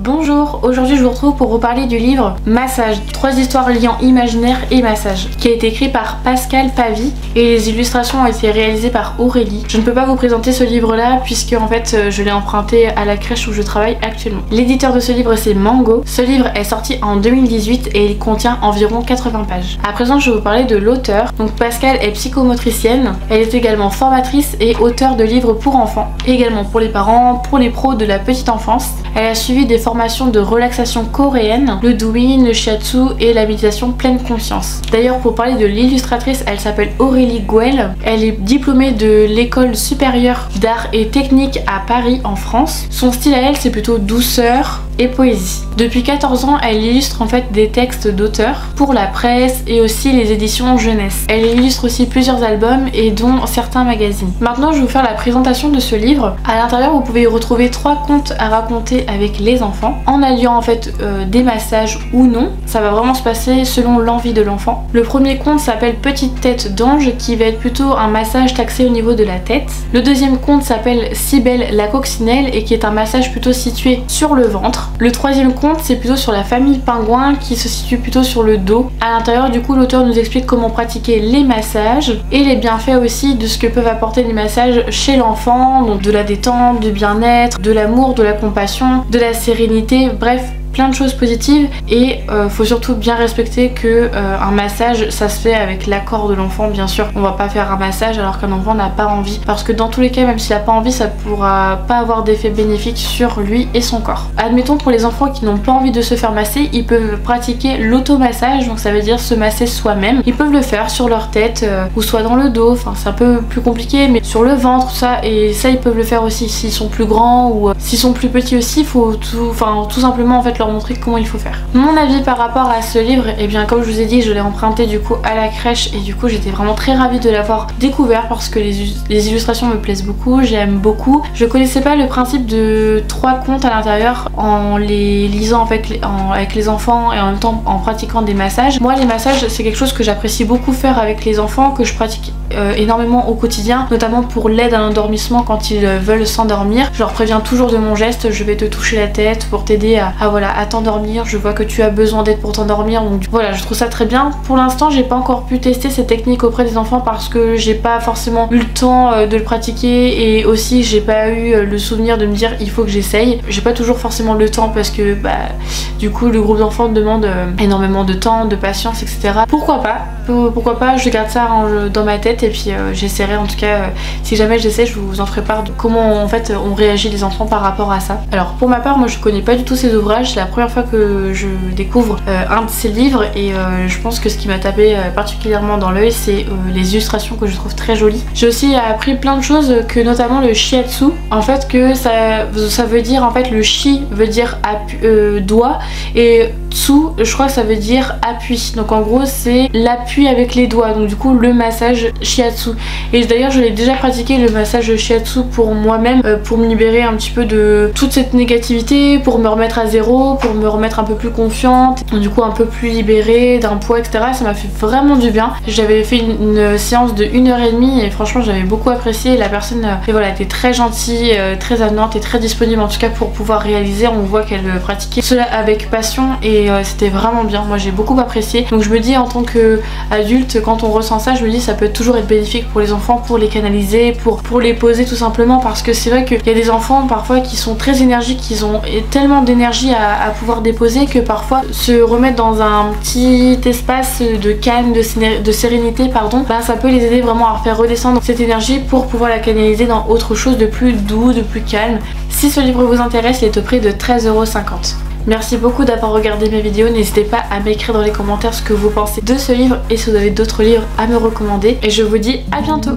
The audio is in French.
Bonjour, aujourd'hui je vous retrouve pour vous parler du livre Massage, 3 histoires liant imaginaire et massage, qui a été écrit par Pascal Pavy et les illustrations ont été réalisées par Aurélie. Je ne peux pas vous présenter ce livre là puisque en fait je l'ai emprunté à la crèche où je travaille actuellement. L'éditeur de ce livre c'est Mango. Ce livre est sorti en 2018 et il contient environ 80 pages. À présent je vais vous parler de l'auteur. Donc Pascal est psychomotricienne, elle est également formatrice et auteure de livres pour enfants, également pour les parents, pour les pros de la petite enfance. Elle a suivi des formations de relaxation coréenne, le douyin, le shiatsu et la méditation pleine conscience. D'ailleurs pour parler de l'illustratrice, elle s'appelle Aurélie Gouel. Elle est diplômée de l'école supérieure d'art et technique à Paris en France. Son style à elle c'est plutôt douceur et poésie. Depuis 14 ans, elle illustre en fait des textes d'auteurs pour la presse et aussi les éditions jeunesse. Elle illustre aussi plusieurs albums et dont certains magazines. Maintenant, je vais vous faire la présentation de ce livre. À l'intérieur, vous pouvez y retrouver 3 contes à raconter avec les enfants, en alliant en fait des massages ou non. Ça va vraiment se passer selon l'envie de l'enfant. Le premier conte s'appelle Petite tête d'ange, qui va être plutôt un massage taxé au niveau de la tête. Le deuxième conte s'appelle Cybèle la coccinelle et qui est un massage plutôt situé sur le ventre. Le troisième conte c'est plutôt sur la famille pingouin qui se situe plutôt sur le dos. À l'intérieur du coup l'auteur nous explique comment pratiquer les massages et les bienfaits aussi de ce que peuvent apporter les massages chez l'enfant, donc de la détente, du bien-être, de l'amour, de la compassion, de la sérénité, bref plein de choses positives et faut surtout bien respecter que un massage ça se fait avec l'accord de l'enfant bien sûr. On va pas faire un massage alors qu'un enfant n'a pas envie parce que dans tous les cas même s'il n'a pas envie ça pourra pas avoir d'effet bénéfique sur lui et son corps. Admettons pour les enfants qui n'ont pas envie de se faire masser, ils peuvent pratiquer l'automassage, donc ça veut dire se masser soi-même. Ils peuvent le faire sur leur tête ou soit dans le dos, enfin c'est un peu plus compliqué mais sur le ventre ça, et ça ils peuvent le faire aussi s'ils sont plus grands ou s'ils sont plus petits aussi. Il faut tout simplement en fait leur montrer comment il faut faire. Mon avis par rapport à ce livre, et bien comme je vous ai dit je l'ai emprunté du coup à la crèche et du coup j'étais vraiment très ravie de l'avoir découvert parce que les illustrations me plaisent beaucoup, j'aime beaucoup. Je connaissais pas le principe de 3 contes à l'intérieur en les lisant avec les enfants et en même temps en pratiquant des massages. Moi les massages c'est quelque chose que j'apprécie beaucoup faire avec les enfants, que je pratique énormément au quotidien, notamment pour l'aide à l'endormissement quand ils veulent s'endormir. Je leur préviens toujours de mon geste, je vais te toucher la tête pour t'aider à t'endormir, je vois que tu as besoin d'aide pour t'endormir, donc voilà, je trouve ça très bien. Pour l'instant j'ai pas encore pu tester cette technique auprès des enfants parce que j'ai pas forcément eu le temps de le pratiquer et aussi j'ai pas eu le souvenir de me dire il faut que j'essaye. J'ai pas toujours forcément le temps parce que du coup le groupe d'enfants demande énormément de temps, de patience, etc. Pourquoi pas, je garde ça dans ma tête et puis j'essaierai en tout cas, si jamais j'essaie je vous en ferai part de comment en fait on réagit les enfants par rapport à ça. Alors pour ma part moi je connais pas du tout ces ouvrages, c'est la première fois que je découvre un de ces livres et je pense que ce qui m'a tapé particulièrement dans l'œil c'est les illustrations que je trouve très jolies. J'ai aussi appris plein de choses, que notamment le shiatsu, en fait que ça veut dire en fait le shi veut dire doigt et tsu je crois que ça veut dire appui, donc en gros c'est l'appui avec les doigts, donc du coup le massage shiatsu. Et d'ailleurs je l'ai déjà pratiqué le massage shiatsu pour moi-même pour me libérer un petit peu de toute cette négativité, pour me remettre à zéro, pour me remettre un peu plus confiante, du coup un peu plus libérée d'un poids, etc. Ça m'a fait vraiment du bien. J'avais fait une séance de 1h30 et franchement j'avais beaucoup apprécié. La personne était très gentille, très avenante et très disponible en tout cas pour pouvoir réaliser. On voit qu'elle pratiquait cela avec passion et c'était vraiment bien. Moi j'ai beaucoup apprécié. Donc je me dis en tant qu'adulte, quand on ressent ça, je me dis ça peut toujours être bénéfique pour les enfants, pour les canaliser, pour les poser tout simplement, parce que c'est vrai qu'il y a des enfants parfois qui sont très énergiques, ils ont tellement d'énergie à pouvoir déposer que parfois se remettre dans un petit espace de calme, de sérénité ça peut les aider vraiment à faire redescendre cette énergie pour pouvoir la canaliser dans autre chose de plus doux, de plus calme. Si ce livre vous intéresse, il est au prix de 13,50 €. Merci beaucoup d'avoir regardé mes vidéos, n'hésitez pas à m'écrire dans les commentaires ce que vous pensez de ce livre et si vous avez d'autres livres à me recommander et je vous dis à bientôt.